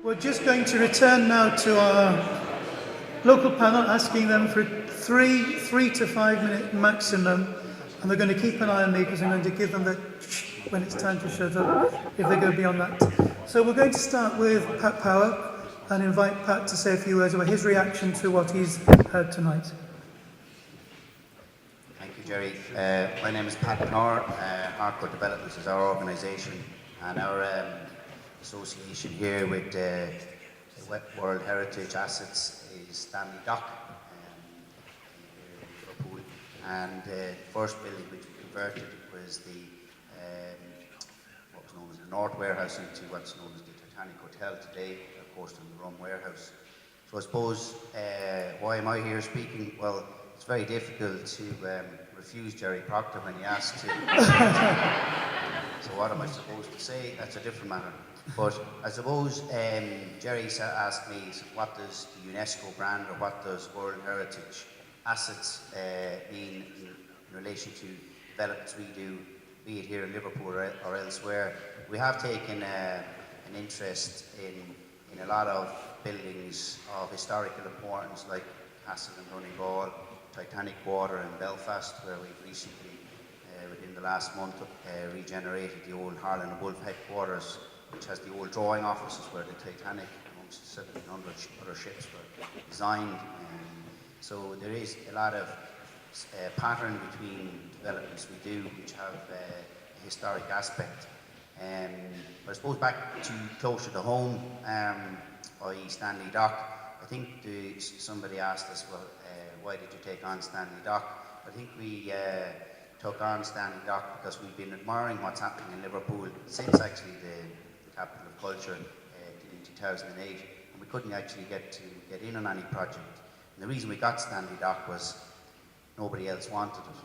We're just going to return now to our local panel, asking them for three to 5 minute maximum, and they're going to keep an eye on me because I'm going to give them the when it's time to shut up if they go beyond that. So we're going to start with Pat Power and invite Pat to say a few words about his reaction to what he's heard tonight. Thank you, Jerry. My name is Pat Power. Hardcore Developments is our organisation, and our association here with the World Heritage Assets is Stanley Dock here in Liverpool. And the first building which we converted was the what was known as the North Warehouse into what's known as the Titanic Hotel today, of course, in the Rum Warehouse. So I suppose, why am I here speaking? Well, it's very difficult to refuse Jerry Proctor when he asks to. So what am I supposed to say? That's a different matter. But I suppose Jerry asked me, what does the UNESCO brand or what does World Heritage Assets mean in relation to developments we do, be it here in Liverpool or elsewhere. We have taken an interest in a lot of buildings of historical importance like Castle and Donegal, Titanic Quarter in Belfast, where we've recently, within the last month, regenerated the old Harland and Wolff headquarters, which has the old drawing offices where the Titanic, amongst 1,700 other ships, were designed. So there is a lot of pattern between developments we do which have a historic aspect. But I suppose back to closer to home, i.e. Stanley Dock, I think somebody asked us, well, why did you take on Stanley Dock? I think we took on Stanley Dock because we've been admiring what's happening in Liverpool since actually the capital of culture in 2008, and we couldn't actually get in on any project. And the reason we got Stanley Dock was nobody else wanted it.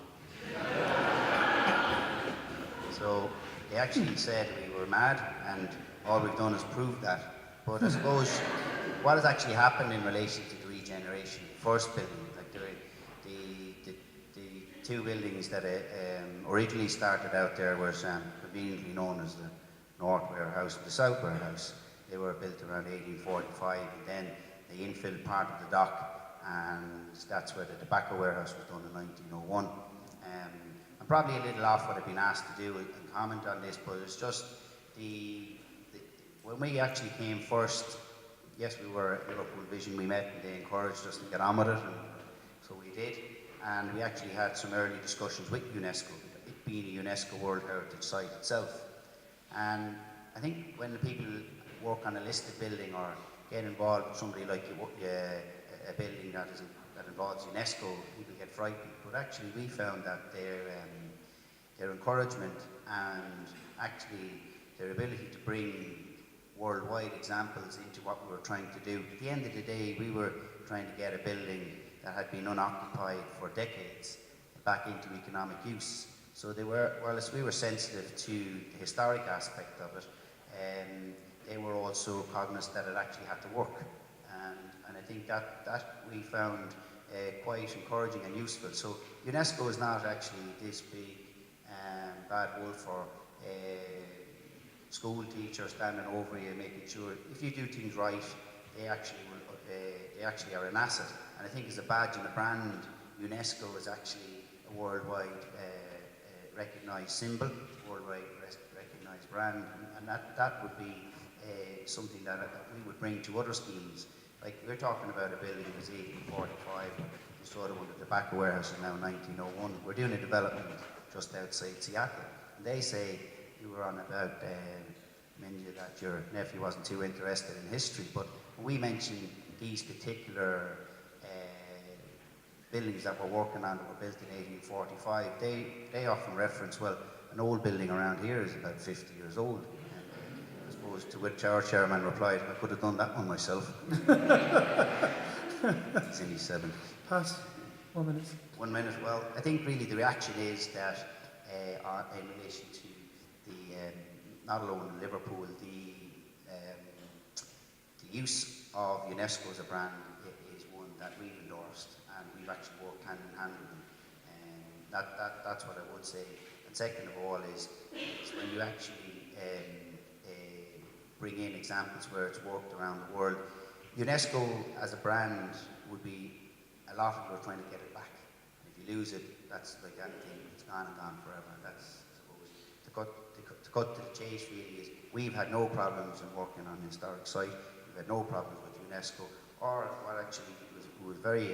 So they actually said we were mad, and all we've done is prove that. But I suppose what has actually happened in relation to the regeneration, the first building, like the two buildings that originally started out there were conveniently known as the North Warehouse and the South Warehouse. They were built around 1845, and then they infilled part of the dock, and that's where the tobacco warehouse was done in 1901. I'm probably a little off what I've been asked to do and comment on this, but it's just when we actually came first, yes, we were at Liverpool Vision, we met and they encouraged us to get on with it, and so we did. And we actually had some early discussions with UNESCO, it being a UNESCO World Heritage Site itself. And I think when the people work on a listed building or get involved with somebody like a building that involves UNESCO, people get frightened. But actually we found that their encouragement and actually their ability to bring worldwide examples into what we were trying to do. At the end of the day, we were trying to get a building that had been unoccupied for decades back into economic use. So whilst we were sensitive to the historic aspect of it, they were also cognizant that it actually had to work. And I think that we found quite encouraging and useful. So UNESCO is not actually this big bad wolf or school teacher standing over you making sure if you do things right, they actually are an asset. And I think as a badge and a brand, UNESCO is actually a worldwide recognised symbol, worldwide recognised brand, and that would be something that we would bring to other schemes. Like we're talking about a building that was 1845, the sort of one, the tobacco warehouse is now 1901. We're doing a development just outside Seattle, and they say you were on about that your nephew wasn't too interested in history, but when we mention these particular buildings that we're working on that were built in 1845, they often reference, well, an old building around here is about 50 years old. I suppose to which our chairman replied, I could have done that one myself. He's in his 70s. Pass. 1 minute. 1 minute. Well, I think really the reaction is that in relation to the, not alone in Liverpool, the use of UNESCO as a brand is one that we've endorsed, and we've actually worked hand in hand with them. That's what I would say. And second of all is when you actually bring in examples where it's worked around the world. UNESCO as a brand would be, a lot of people are trying to get it back. If you lose it, that's like anything, it's gone and gone forever. That's, I suppose, to cut to the chase really is, we've had no problems in working on a historic site, we've had no problems with UNESCO, or what actually was very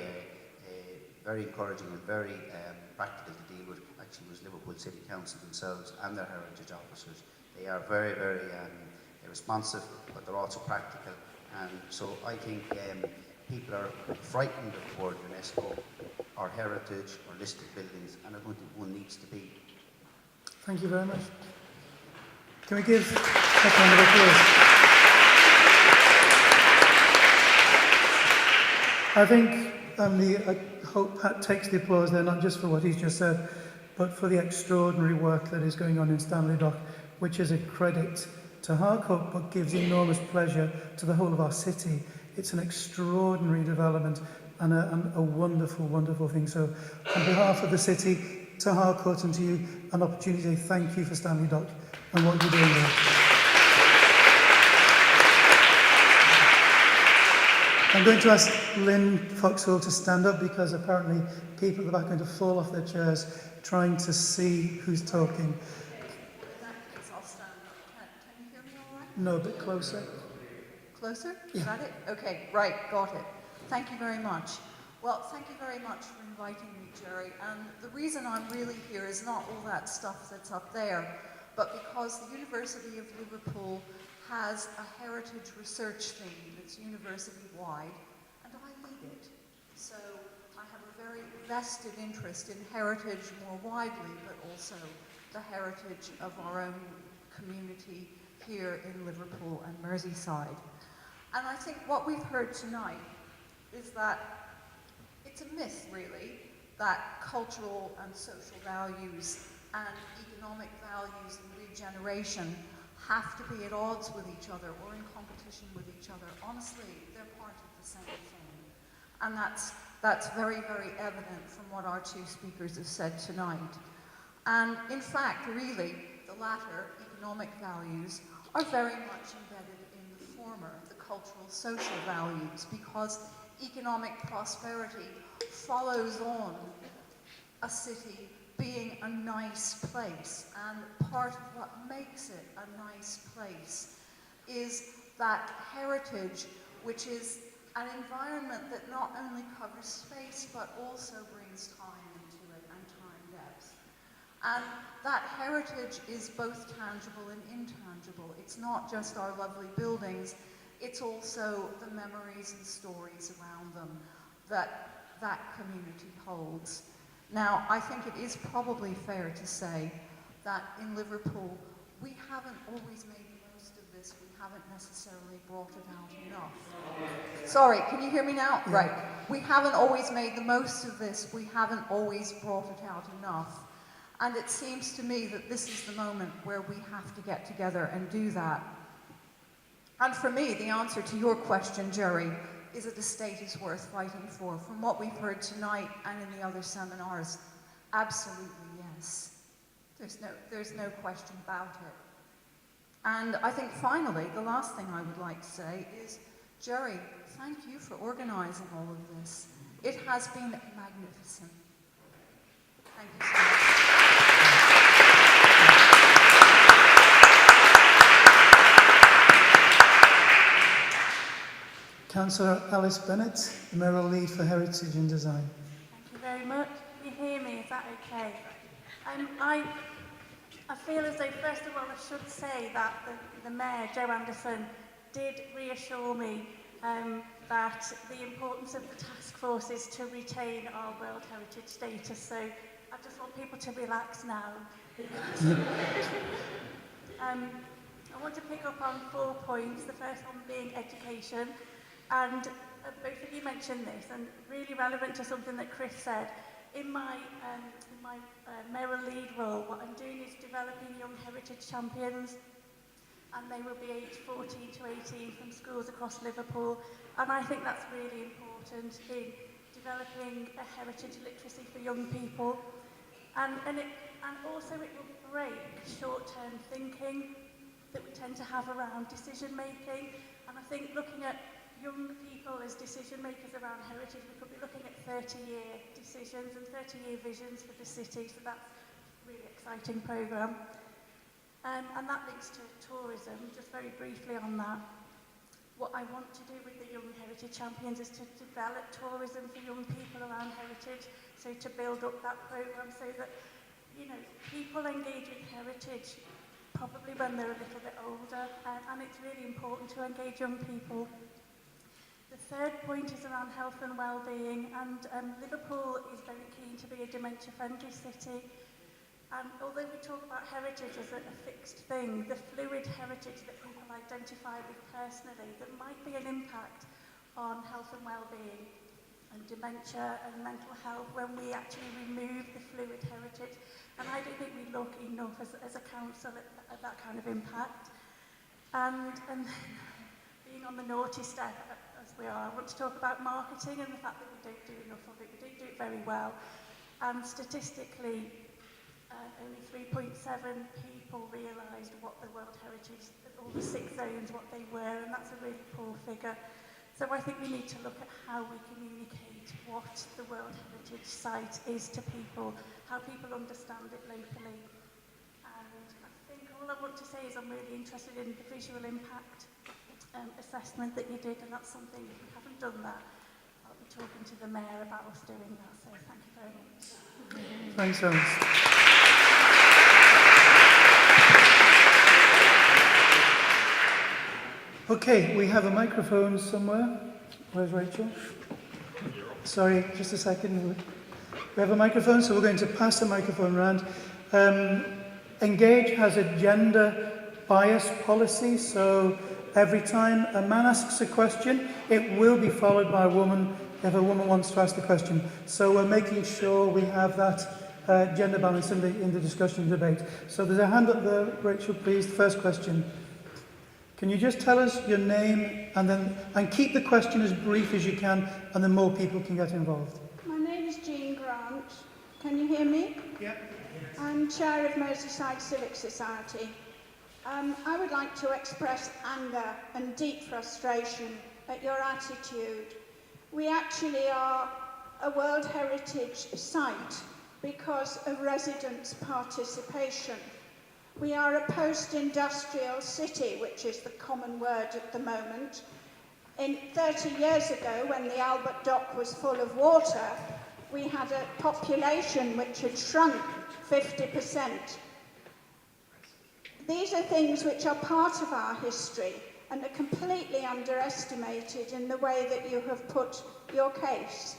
very encouraging and very practical to deal with actually was Liverpool City Council themselves and their heritage officers. They are very, very responsive, but they're also practical. And so I think people are frightened of the word UNESCO or heritage or listed buildings, and I don't think one needs to be. Thank you very much. Can we give a round of applause? I think I hope Pat takes the applause there, not just for what he's just said, but for the extraordinary work that is going on in Stanley Dock, which is a credit to Harcourt, but gives enormous pleasure to the whole of our city. It's an extraordinary development and a wonderful, wonderful thing. So on behalf of the city, to Harcourt and to you, an opportunity to say thank you for Stanley Dock and what you're doing there. I'm going to ask Lynn Foxwell to stand up because apparently people at the back are going to fall off their chairs trying to see who's talking. In that case, I'll stand up. Can you hear me all right? No, a bit closer. Closer? Yeah. Got it? Okay, right, got it. Thank you very much. Well, thank you very much for inviting me, Jerry. And the reason I'm really here is not all that stuff that's up there, but because the University of Liverpool has a heritage research team that's university-wide, and I lead it. So I have a very vested interest in heritage more widely, but also the heritage of our own community here in Liverpool and Merseyside. And I think what we've heard tonight is that it's a myth, really, that cultural and social values and economic values and regeneration have to be at odds with each other or in competition with each other. Honestly, they're part of the same thing. And that's very, very evident from what our two speakers have said tonight. And in fact, really, the latter, economic values, are very much embedded in the former, the cultural social values, because economic prosperity follows on a city being a nice place, and part of what makes it a nice place is that heritage, which is an environment that not only covers space but also brings time into it and time depth. And that heritage is both tangible and intangible. It's not just our lovely buildings, it's also the memories and stories around them that that community holds. Now, I think it is probably fair to say that in Liverpool, we haven't always made the most of this. We haven't necessarily brought it out enough. Sorry, can you hear me now? Yeah. Right. We haven't always made the most of this. We haven't always brought it out enough. And it seems to me that this is the moment where we have to get together and do that. And for me, the answer to your question, Jerry, is that the state is worth fighting for. From what we've heard tonight and in the other seminars, absolutely yes. There's no question about it. And I think finally, the last thing I would like to say is, Jerry, thank you for organising all of this. It has been magnificent. Thank you so much. Councillor Alice Bennett, the Mayoral Lead for Heritage and Design. Thank you very much. Can you hear me? Is that okay? I feel as though, first of all, I should say that the Mayor, Joe Anderson, did reassure me that the importance of the task force is to retain our World Heritage status. So I just want people to relax now. I want to pick up on 4 points. The first one being education. And both of you mentioned this, and really relevant to something that Chris said. In my Mayoral Lead role, what I'm doing is developing young heritage champions, and they will be aged 14 to 18 from schools across Liverpool. And I think that's really important in developing a heritage literacy for young people. And also it will break short-term thinking, that we tend to have around decision making. And I think looking at young people as decision makers around heritage, we could be looking at 30-year decisions and 30-year visions for the city. So that's a really exciting programme. And that links to tourism, just very briefly on that. What I want to do with the Young Heritage Champions is to develop tourism for young people around heritage, so to build up that programme so that, you know, people engage with heritage probably when they're a little bit older, and it's really important to engage young people. The third point is around health and well-being, and Liverpool is very keen to be a dementia-friendly city. And although we talk about heritage as a fixed thing, the fluid heritage that people identify with personally, there might be an impact on health and well-being and dementia and mental health when we actually remove the fluid heritage. And I don't think we look enough as a council at that kind of impact. And being on the naughty step, as we are, I want to talk about marketing and the fact that we don't do enough of it. We don't do it very well. And statistically, only 3.7 people realised what the World Heritage, all the 6 zones, what they were, and that's a really poor figure. So I think we need to look at how we communicate what the World Heritage Site is to people, how people understand it locally. And I think all I want to say is I'm really interested in the visual impact assessment that you did, and that's something, if we haven't done that, I'll be talking to the Mayor about us doing that, so thank you very much. Thanks, Alice. Okay, we have a microphone somewhere. Where's Rachel? Sorry, just a second. We have a microphone, so we're going to pass the microphone around. Engage has a gender bias policy, so every time a man asks a question, it will be followed by a woman if a woman wants to ask the question. So we're making sure we have that gender balance in the discussion and debate. So there's a hand up there, Rachel, please. The first question. Can you just tell us your name and keep the question as brief as you can, and then more people can get involved? My name is Jean Grant. Can you hear me? Yeah. I'm chair of Merseyside Civic Society. I would like to express anger and deep frustration at your attitude. We actually are a World Heritage Site because of residents' participation. We are a post-industrial city, which is the common word at the moment. 30 years ago, when the Albert Dock was full of water, we had a population which had shrunk 50%. These are things which are part of our history and are completely underestimated in the way that you have put your case.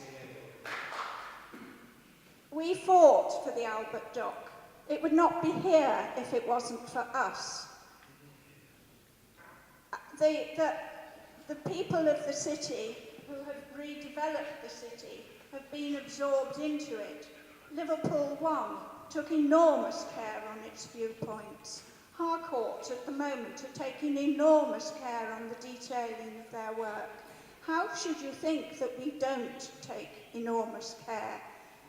We fought for the Albert Dock. It would not be here if it wasn't for us. The people of the city who have redeveloped the city have been absorbed into it. Liverpool 1 took enormous care on its viewpoints. Harcourt at the moment are taking enormous care on the detailing of their work. How should you think that we don't take enormous care?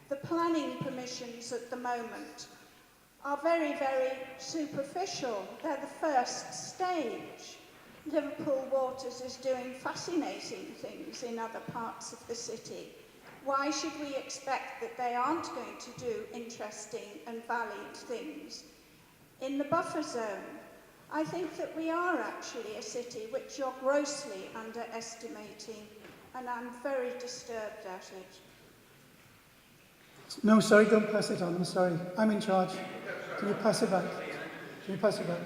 The planning permissions at the moment are very, very superficial. They're the first stage. Liverpool Waters is doing fascinating things in other parts of the city. Why should we expect that they aren't going to do interesting and valiant things? In the buffer zone, I think that we are actually a city which you're grossly underestimating, and I'm very disturbed at it. No, sorry, don't pass it on. I'm sorry. I'm in charge. Can you pass it back? Can you pass it back?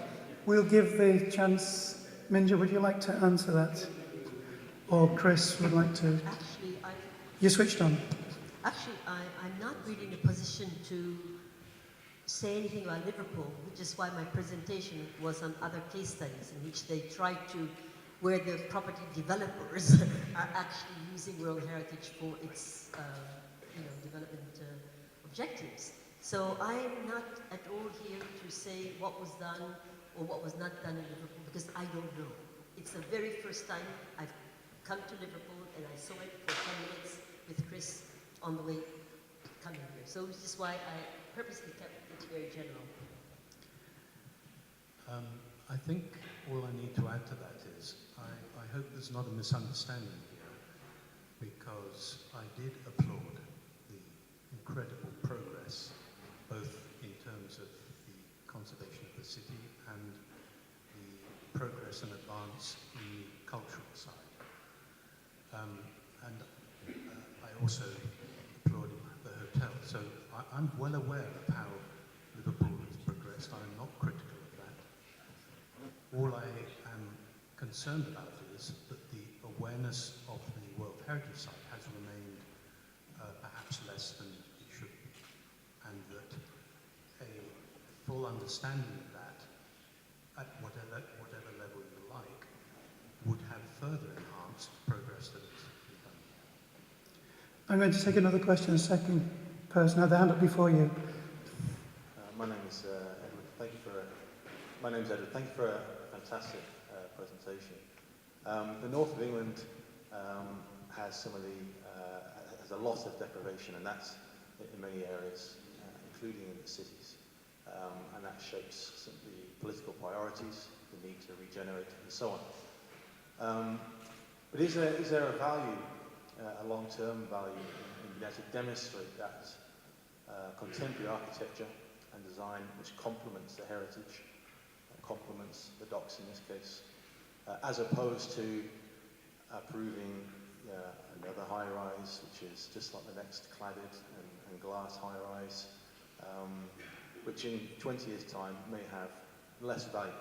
We'll give the chance. Minja, would you like to answer that? Or Chris would like to? Actually, You switched on. Actually, I'm not really in a position to say anything about Liverpool, which is why my presentation was on other case studies in which they tried to, where the property developers are actually using World Heritage for its development objectives. So I am not at all here to say what was done or what was not done in Liverpool, because I don't know. It's the very first time I've come to Liverpool, and I saw it for 10 minutes with Chris on the way coming here. So this is why I purposely kept it very general. I think all I need to add to that is I hope there's not a misunderstanding here, because I did applaud the incredible progress, both in terms of the conservation of the city and the progress and advance in the cultural side. I also applauded the hotel. So I'm well aware of how Liverpool has progressed. I'm not critical of that. All I am concerned about is that the awareness of the World Heritage Site has remained perhaps less than it should be, and that a full understanding of that, at whatever level you like, would have further enhanced progress that has been done. I'm going to take another question. The second person had the hand up before you. My name is Edward. Thank you for my name's Edward. Thank you for a fantastic presentation. The north of England has some of the has a lot of deprivation, and that's in many areas, including in the cities, and that shapes some of the political priorities, the need to regenerate, and so on. But is there a value, a long-term value, in being able to demonstrate that contemporary architecture and design which complements the heritage, complements the docks in this case, as opposed to approving another high-rise, which is just like the next cladded and glass high-rise, which in 20 years' time may have less value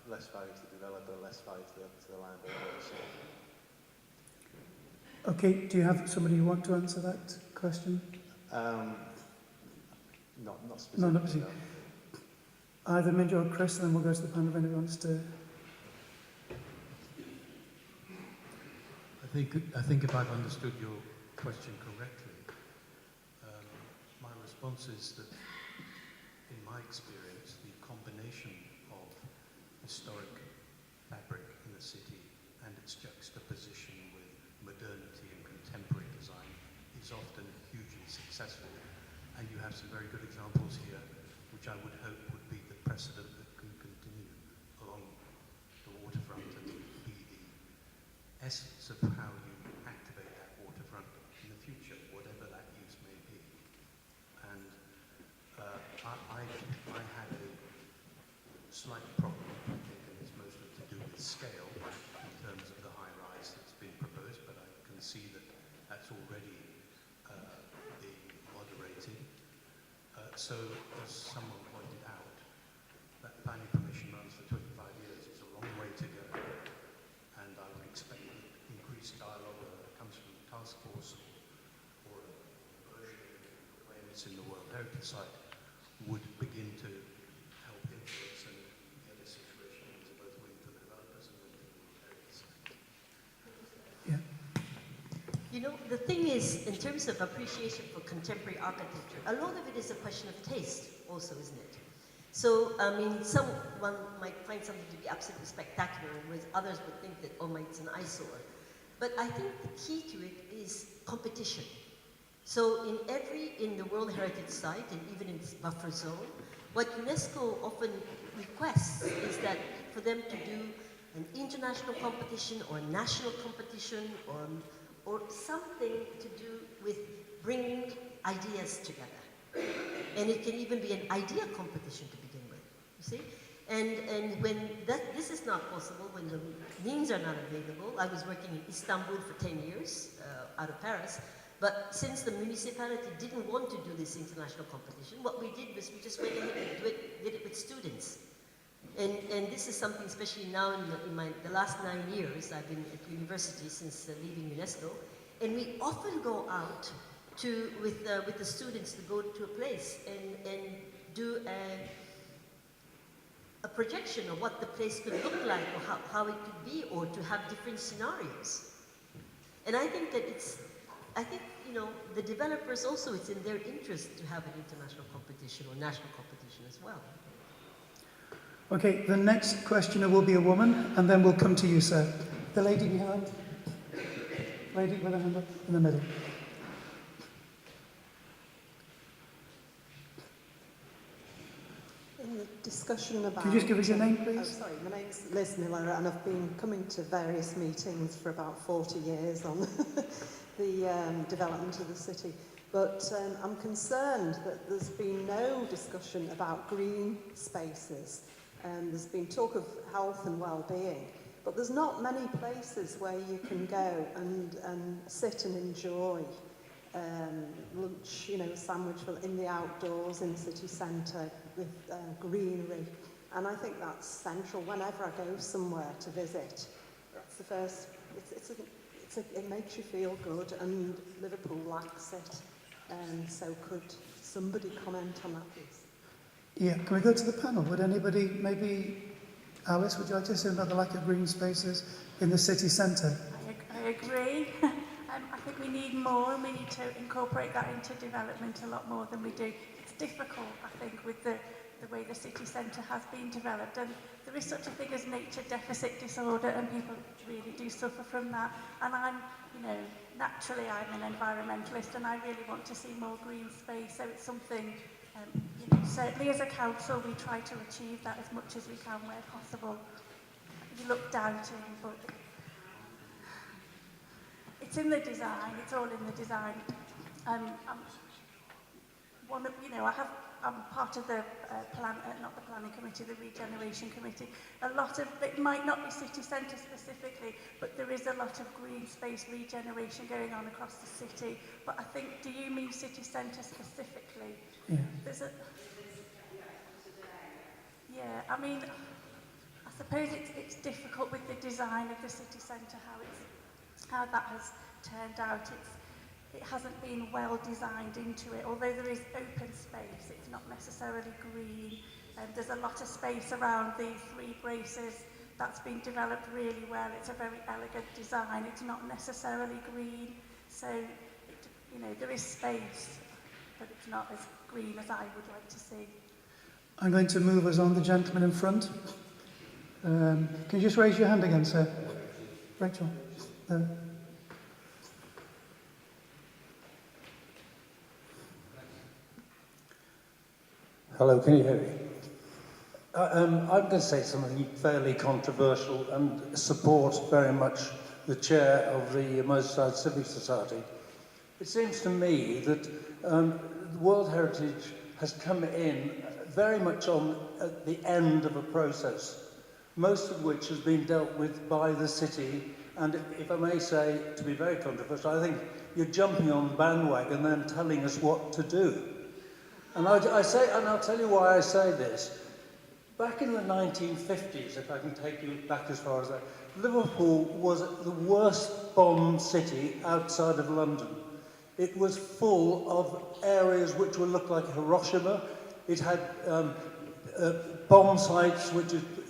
to the developer, less value to the landowner. So. Okay, do you have somebody who want to answer that question? Not specifically. No, not specifically. No. Either Minja or Chris, and then we'll go to the panel if anyone wants to. I think if I've understood your question correctly, my response is that, in my experience, the combination of historic fabric in the city and its juxtaposition with modernity and contemporary design is often hugely successful. And you have some very good examples here, which I would hope would be the precedent that can continue along the waterfront and be the essence of how you activate that waterfront in the future, whatever that use may be. And I had a slight problem, I think, and it's mostly to do with scale in terms of the high-rise that's been proposed, but I can see that that's already being moderated. So, as someone pointed out, that planning permission runs for 25 years. It's a long way to go. And I would expect that increased dialogue, whether it comes from the task force or a version of claims in the World Heritage Site, would begin to help influence and get a situation that is both win for the developers and win for the World Heritage Site. Yeah. You know, the thing is, in terms of appreciation for contemporary architecture, a lot of it is a question of taste also, isn't it? So, I mean, someone might find something to be absolutely spectacular, whereas others would think that, oh my, it's an eyesore. But I think the key to it is competition. So in the World Heritage Site, and even in this buffer zone, what UNESCO often requests is that for them to do an international competition or a national competition or something to do with bringing ideas together. And it can even be an idea competition to begin with, you see? And when this is not possible, when the means are not available, I was working in Istanbul for 10 years, out of Paris, but since the municipality didn't want to do this international competition, what we did was we just went ahead and did it with students. And this is something, especially now in the last 9 years, I've been at university since leaving UNESCO, and we often go out with the students to go to a place and do a projection of what the place could look like or how it could be, or to have different scenarios. And I think that the developers also, it's in their interest to have an international competition or national competition as well. Okay, the next questioner will be a woman, and then we'll come to you, sir. The lady behind. Lady with her hand up in the middle. In the discussion about... Can you just give us your name, Oh, please? sorry, my name's Liz Miller, and I've been coming to various meetings for about 40 years on the development of the city. But I'm concerned that there's been no discussion about green spaces. There's been talk of health and well-being, but there's not many places where you can go and sit and enjoy lunch, a sandwich in the outdoors in the city centre with greenery. And I think that's central whenever I go somewhere to visit. That's the first, it makes you feel good, and Liverpool lacks it. So could somebody comment on that, please? Yeah, can we go to the panel? Would anybody, maybe Alice, would you like to say about the lack of green spaces in the city centre? I agree. I think we need more, and we need to incorporate that into development a lot more than we do. It's difficult, I think, with the way the city centre has been developed, and there is such a thing as nature deficit disorder, and people really do suffer from that. And naturally I'm an environmentalist, and I really want to see more green space, so it's something, certainly as a council we try to achieve that as much as we can where possible. You look doubting, but it's in the design, it's all in the design. I'm part of the not the planning committee, the regeneration committee. A lot of it might not be city centre specifically, but there is a lot of green space regeneration going on across the city. But I think, do you mean city centre specifically? Yeah. Yeah, I mean, I suppose it's difficult with the design of the city centre, how that has turned out. It hasn't been well designed into it, although there is open space, it's not necessarily green. There's a lot of space around the three braces that's been developed really well. It's a very elegant design, it's not necessarily green, so there is space, but it's not as green as I would like to see. I'm going to move us on, the gentleman in front. Can you just raise your hand again, sir? Rachel. Hello, can you hear me? I'm going to say something fairly controversial and support very much the chair of the Merseyside Civic Society. It seems to me that World Heritage has come in very much at the end of a process, most of which has been dealt with by the city. And if I may say, to be very controversial, I think you're jumping on the bandwagon and then telling us what to do. And I'll tell you why I say this. Back in the 1950s, if I can take you back as far as that, Liverpool was the worst bombed city outside of London. It was full of areas which would look like Hiroshima. It had bomb sites,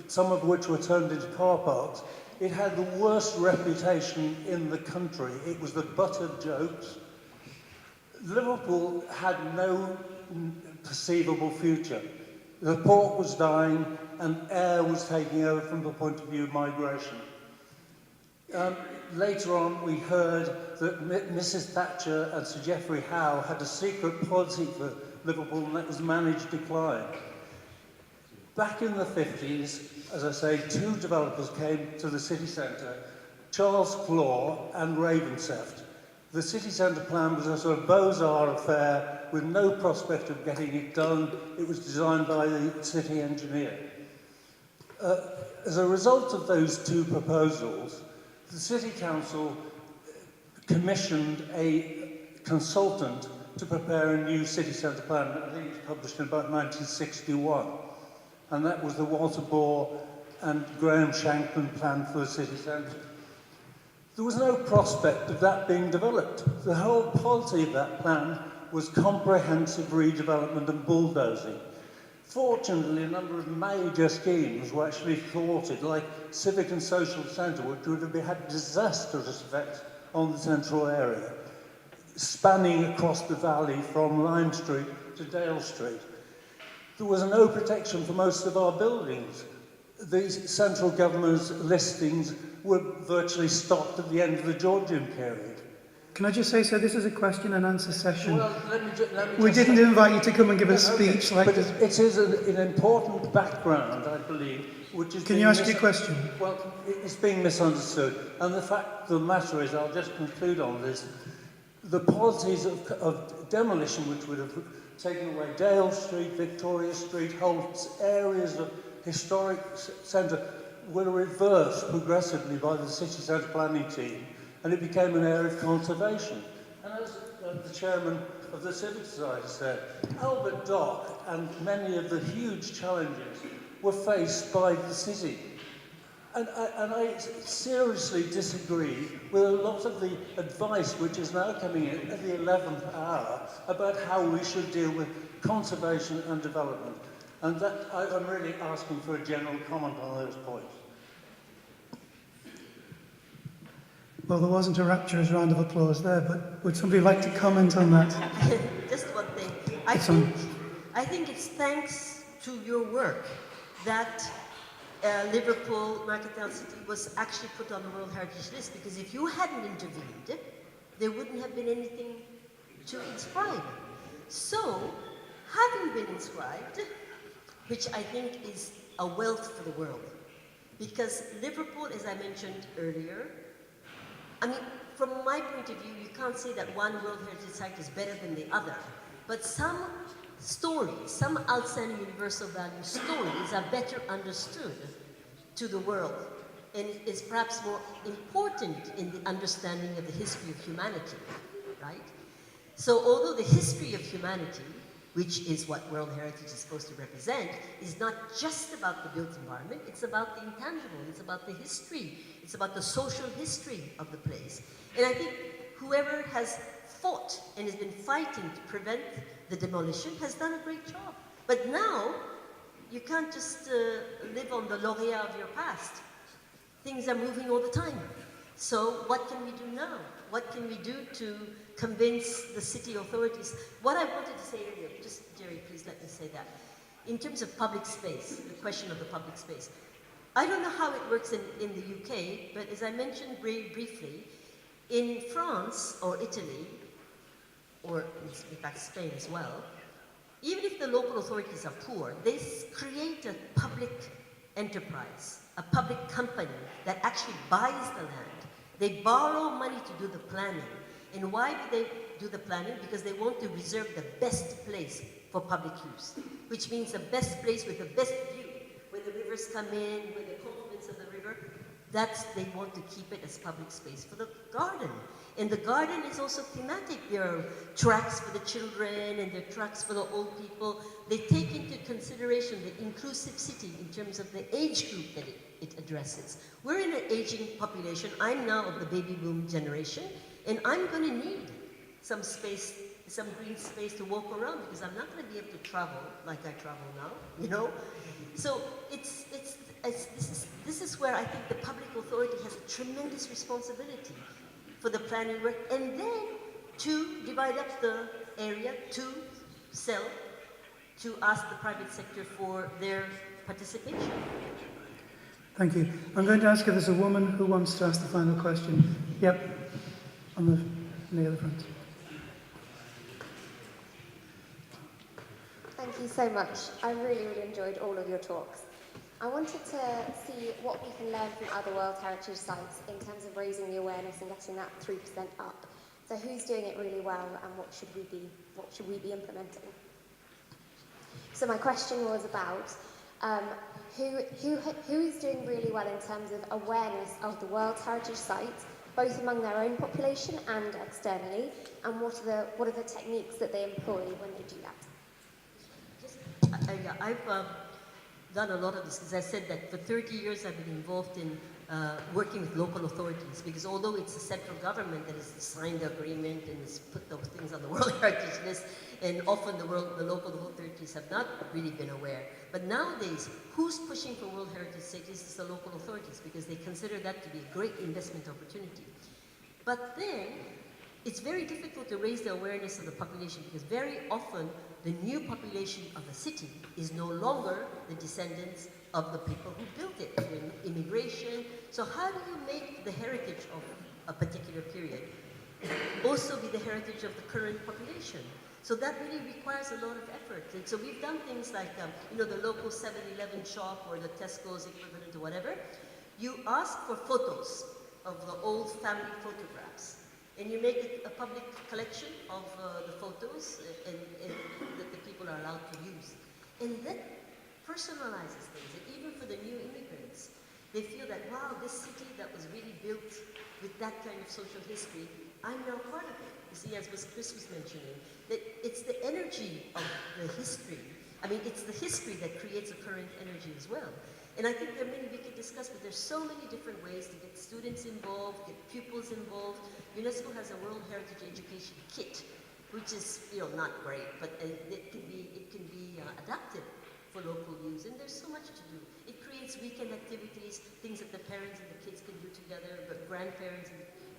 some of which were turned into car parks. It had the worst reputation in the country. It was the butt of jokes. Liverpool had no perceivable future. The port was dying and air was taking over from the point of view of migration. Later on we heard that Mrs. Thatcher and Sir Geoffrey Howe had a secret policy for Liverpool, and that was managed decline. Back in the 50s, as I say, two developers came to the city centre, Charles Claw and Ravenseft. The city centre plan was a sort of Beaux-Arts affair with no prospect of getting it done. It was designed by the city engineer. As a result of those two proposals, the city council commissioned a consultant to prepare a new city centre plan. I think it was published in about 1961. And that was the Walter Bohr and Graham Shanklin plan for the city centre. There was no prospect of that being developed. The whole policy of that plan was comprehensive redevelopment and bulldozing. Fortunately, a number of major schemes were actually thwarted, like Civic and Social Centre, which would have had disastrous effects on the central area, spanning across the valley from Lime Street to Dale Street. There was no protection for most of our buildings. The central government's listings were virtually stopped at the end of the Georgian period. Can I just say, so this is a question and answer session. Well, let me We just didn't say- invite you to come and give a speech like but this. it is an important background, I believe, which is Can being you ask your question? Well, it's being misunderstood. And the fact of the matter is, I'll just conclude on this, the policies of demolition which would have taken away Dale Street, Victoria Street, whole areas of historic centre were reversed progressively by the city centre planning team, and it became an area of conservation. And as the chairman of the Civic Society said, Albert Dock and many of the huge challenges were faced by the city. And I seriously disagree with a lot of the advice which is now coming in at the 11th hour about how we should deal with conservation and development. And that I'm really asking for a general comment on those points. Well, there wasn't a rapturous round of applause there, but would somebody like to comment on that? Just one thing. I think it's thanks to your work that Liverpool, Mercantile City, was actually put on the World Heritage List, because if you hadn't intervened, there wouldn't have been anything to inscribe. So, having been inscribed, which I think is a wealth for the world, because Liverpool, as I mentioned earlier, I mean, from my point of view, you can't say that one World Heritage Site is better than the other, but some stories, some outstanding universal value stories are better understood to the world, and is perhaps more important in the understanding of the history of humanity, right? So although the history of humanity, which is what World Heritage is supposed to represent, is not just about the built environment, it's about the intangible, it's about the history, it's about the social history of the place. And I think whoever has fought and has been fighting to prevent the demolition has done a great job. But now, you can't just live on the laureate of your past. Things are moving all the time. So what can we do now? What can we do to convince the city authorities? What I wanted to say earlier, just Jerry, please let me say that. In terms of public space, the question of the public space, I don't know how it works in the UK, but as I mentioned very briefly, in France or Italy, or in fact Spain as well, even if the local authorities are poor, they create a public enterprise, a public company that actually buys the land. They borrow money to do the planning. And why do they do the planning? Because they want to reserve the best place for public use, which means the best place with the best view, where the rivers come in, where the confluence of the river, they want to keep it as public space for the garden. And the garden is also thematic. There are tracks for the children and there are tracks for the old people. They take into consideration the inclusive city in terms of the age group that it addresses. We're in an aging population. I'm now of the baby boom generation, and I'm going to need some space, some green space to walk around, because I'm not going to be able to travel like I travel now, you know? So this is where I think the public authority has a tremendous responsibility for the planning work, and then to divide up the area, to sell, to ask the private sector for their participation. Thank you. I'm going to ask if there's a woman who wants to ask the final question. Yep, on the other front. Thank you so much. I really, really enjoyed all of your talks. I wanted to see what we can learn from other World Heritage sites in terms of raising the awareness and getting that 3% up. So who's doing it really well, and what should we be implementing? So my question was about who is doing really well in terms of awareness of the World Heritage sites, both among their own population and externally, and what are the techniques that they employ when they do that? I've done a lot of this, because I said that for 30 years I've been involved in working with local authorities, because although it's the central government that has signed the agreement and has put those things on the World Heritage List, and often the local authorities have not really been aware. But nowadays, who's pushing for World Heritage status is the local authorities, because they consider that to be a great investment opportunity. But then, it's very difficult to raise the awareness of the population, because very often the new population of a city is no longer the descendants of the people who built it, immigration. So how do you make the heritage of a particular period also be the heritage of the current population. So that really requires a lot of effort. And so we've done things like, the local 7-Eleven shop or the Tesco's equivalent or whatever. You ask for photos of the old family photographs, and you make a public collection of the photos and that the people are allowed to use. And that personalizes things. And even for the new immigrants, they feel that, wow, this city that was really built with that kind of social history, I'm now part of it. You see, as Chris was mentioning, that it's the energy of the history. I mean, it's the history that creates a current energy as well. And I think there are many we could discuss, but there's so many different ways to get students involved, get pupils involved. UNESCO has a World Heritage Education Kit, which is, not great, but it can be adapted for local use. And there's so much to do. It creates weekend activities, things that the parents and the kids can do together, but grandparents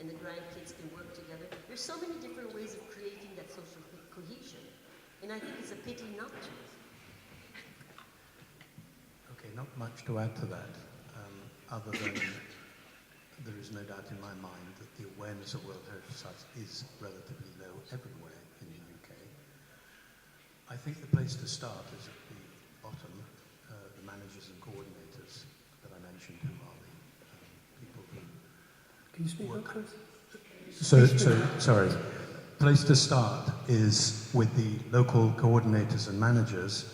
and the grandkids can work together. There's so many different ways of creating that social cohesion. And I think it's a pity not to. Okay, not much to add to that, other than there is no doubt in my mind that the awareness of World Heritage Sites is relatively low everywhere in the UK. I think the place to start is at the bottom, the managers and coordinators that I mentioned, who are the people who... Can you speak up, Chris? Sorry. Place to start is with the local coordinators and managers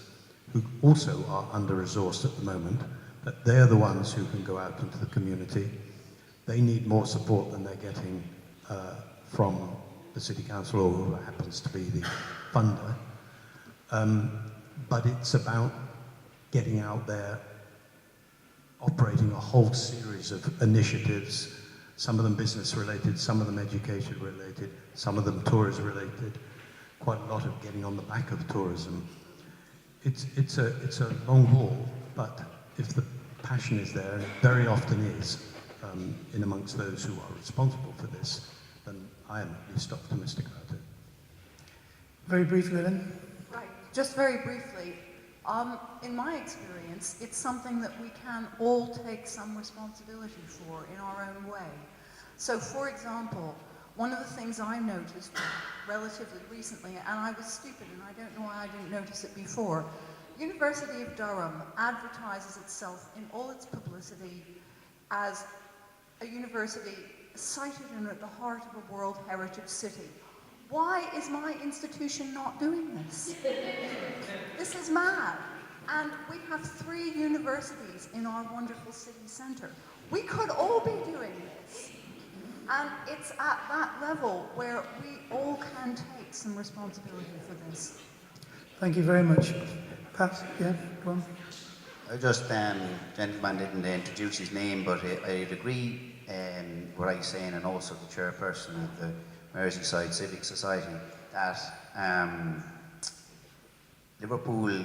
who also are under-resourced at the moment, that they're the ones who can go out into the community. They need more support than they're getting from the City Council or whoever happens to be the funder. But it's about getting out there, operating a whole series of initiatives, some of them business-related, some of them education-related, some of them tourism-related, quite a lot of getting on the back of tourism. It's a long haul, but if the passion is there, and it very often is, in amongst those who are responsible for this, then I am at least optimistic about it. Very briefly, Lynn. Right, just very briefly. In my experience, it's something that we can all take some responsibility for in our own way. So, for example, one of the things I noticed relatively recently, and I was stupid and I don't know why I didn't notice it before, University of Durham advertises itself in all its publicity as a university sited and at the heart of a World Heritage City. Why is my institution not doing this? This is mad. And we have 3 universities in our wonderful city centre. We could all be doing this. And it's at that level where we all can take some responsibility for this. Thank you very much. Pat, yeah, go on. I just, gentleman didn't introduce his name, but I'd agree what I'm saying, and also the chairperson of the Merseyside Civic Society, that Liverpool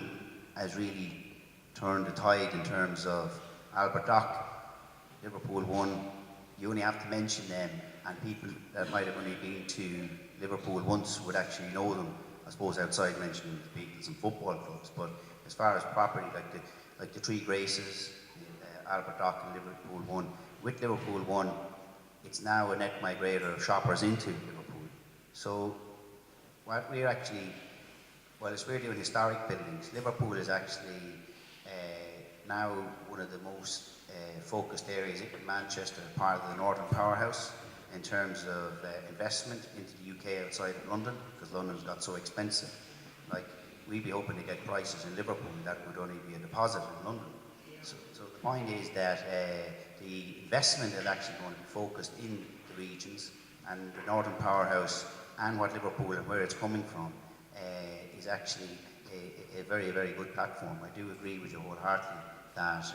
has really turned the tide in terms of Albert Dock. Liverpool won. You only have to mention them, and people that might have only been to Liverpool once would actually know them. I suppose outside mentioning the Beatles and football clubs, but as far as property, like the Three Graces, Albert Dock and Liverpool won. With Liverpool won, it's now a net migrator of shoppers into Liverpool. So what we're actually, as we're doing historic buildings, Liverpool is actually now one of the most focused areas in Manchester, part of the Northern Powerhouse in terms of investment into the UK outside of London, because London's got so expensive. Like, we'd be hoping to get prices in Liverpool that would only be a deposit in London. So the point is that the investment is actually going to be focused in the regions, and the Northern Powerhouse and what Liverpool and where it's coming from is actually a very, very good platform. I do agree with you wholeheartedly that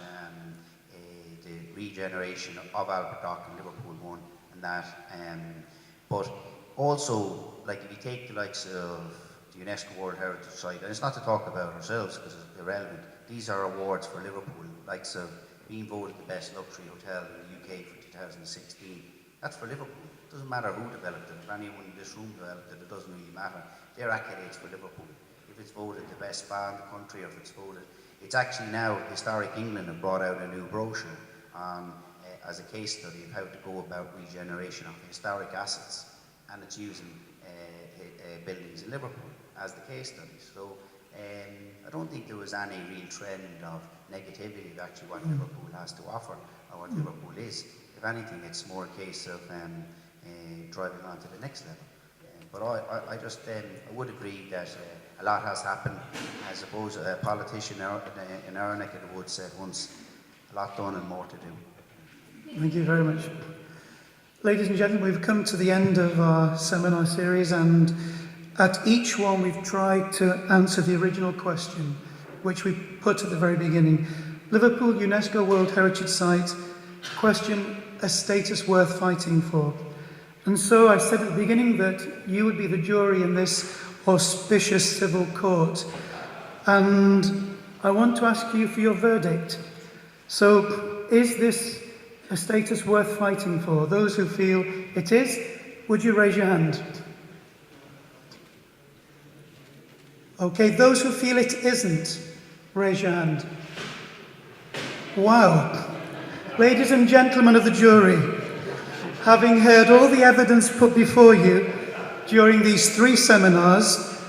the regeneration of Albert Dock and Liverpool won, and that, but also, like, if you take the likes of the UNESCO World Heritage Site, and it's not to talk about ourselves because it's irrelevant, these are awards for Liverpool, likes of being voted the best luxury hotel in the UK for 2016. That's for Liverpool. It doesn't matter who developed it, if anyone in this room developed it, it doesn't really matter. They're accolades for Liverpool. If it's voted the best spa in the country, or if it's voted, it's actually now Historic England have brought out a new brochure on, as a case study of how to go about regeneration of historic assets. and it's using buildings in Liverpool as the case study. So I don't think there was any real trend of negativity of actually what Liverpool has to offer or what Liverpool is. If anything, it's more a case of driving on to the next level. But I just I would agree that a lot has happened. I suppose a politician in our neck of the woods said once, a lot done and more to do. Thank you very much. Ladies and gentlemen, we've come to the end of our seminar series, and at each one we've tried to answer the original question, which we put at the very beginning. Liverpool UNESCO World Heritage Site, question, a status worth fighting for. And so I said at the beginning that you would be the jury in this auspicious civil court. And I want to ask you for your verdict. So, is this a status worth fighting for? Those who feel it is, would you raise your hand? Okay, those who feel it isn't, raise your hand. Wow. Ladies and gentlemen of the jury, having heard all the evidence put before you during these 3 seminars,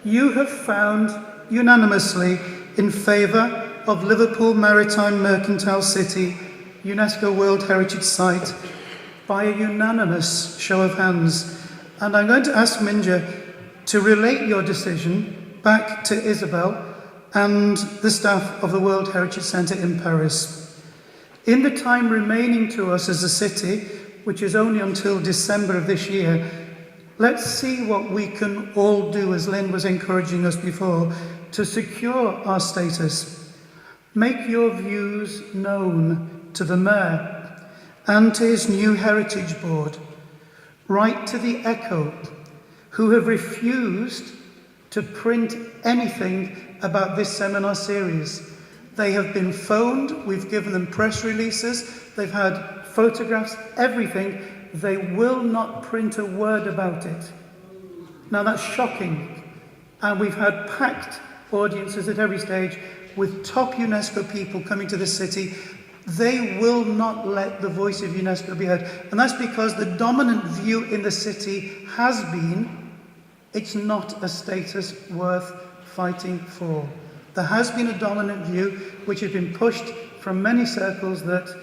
you have found unanimously in favour of Liverpool Maritime Mercantile City, UNESCO World Heritage Site, by a unanimous show of hands. And I'm going to ask Minja to relate your decision back to Isabel and the staff of the World Heritage Centre in Paris. In the time remaining to us as a city, which is only until December of this year, let's see what we can all do, as Lynn was encouraging us before, to secure our status. Make your views known to the Mayor and to his new Heritage Board. Write to the Echo, who have refused to print anything about this seminar series. They have been phoned, we've given them press releases, they've had photographs, everything. They will not print a word about it. Now that's shocking. And we've had packed audiences at every stage with top UNESCO people coming to the city. They will not let the voice of UNESCO be heard. And that's because the dominant view in the city has been, it's not a status worth fighting for. There has been a dominant view which has been pushed from many circles that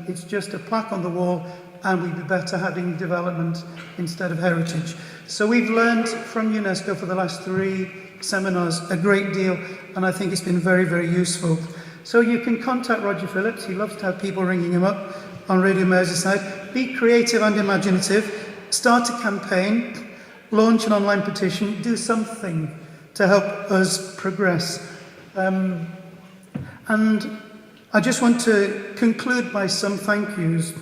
it's just a plaque on the wall and we'd be better having development instead of heritage. So we've learned from UNESCO for the last 3 seminars a great deal, and I think it's been very, very useful. So you can contact Roger Phillips. He loves to have people ringing him up on Radio Merseyside. Be creative and imaginative. Start a campaign. Launch an online petition. Do something to help us progress. And I just want to conclude by some thank yous.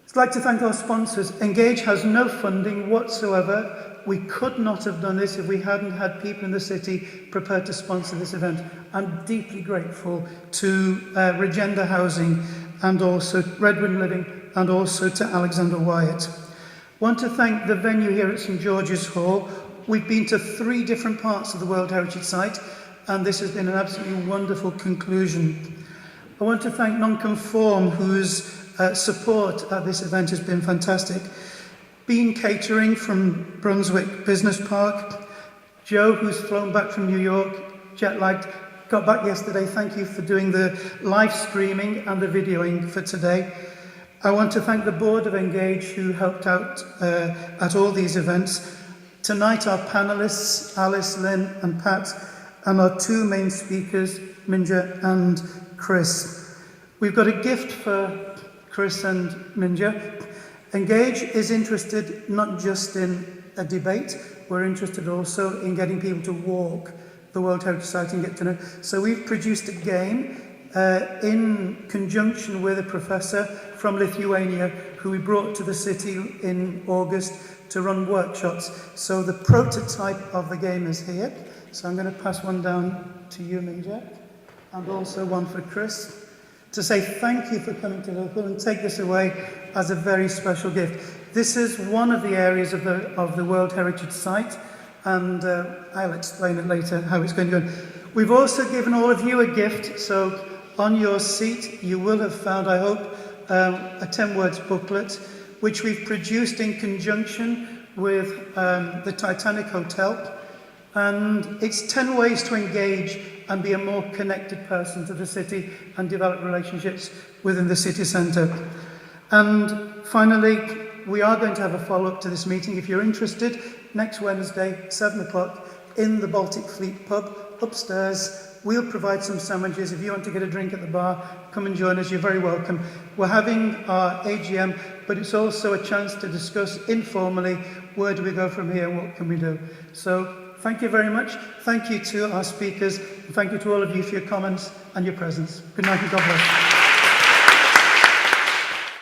I'd like to thank our sponsors. Engage has no funding whatsoever. We could not have done this if we hadn't had people in the city prepared to sponsor this event. I'm deeply grateful to Regenda Housing and also Redwood Living and also to Alexander Wyatt. Want to thank the venue here at St George's Hall. We've been to 3 different parts of the World Heritage Site, and this has been an absolutely wonderful conclusion. I want to thank Nonconform, whose support at this event has been fantastic. Bean Catering from Brunswick Business Park. Joe, who's flown back from New York, jet-lagged, got back yesterday. Thank you for doing the live streaming and the videoing for today. I want to thank the board of Engage who helped out at all these events. Tonight our panellists, Alice, Lynn and Pat, and our 2 main speakers, Minja and Chris. We've got a gift for Chris and Minja. Engage is interested not just in a debate, we're interested also in getting people to walk the World Heritage Site and get to know. So we've produced a game in conjunction with a professor from Lithuania who we brought to the city in August to run workshops. So the prototype of the game is here. So I'm going to pass one down to you, Minja, and also one for Chris, to say thank you for coming to Liverpool and take this away as a very special gift. This is one of the areas of the World Heritage Site, and I'll explain it later how it's going to go. We've also given all of you a gift, so on your seat you will have found, I hope, a 10 words booklet which we've produced in conjunction with the Titanic Hotel. And it's 10 ways to engage and be a more connected person to the city and develop relationships within the city centre. And finally, we are going to have a follow-up to this meeting. If you're interested, next Wednesday, 7 o'clock, in the Baltic Fleet pub, upstairs. We'll provide some sandwiches. If you want to get a drink at the bar, come and join us. You're very welcome. We're having our AGM, but it's also a chance to discuss informally, where do we go from here, what can we do? So thank you very much. Thank you to our speakers. And thank you to all of you for your comments and your presence. Good night and God bless.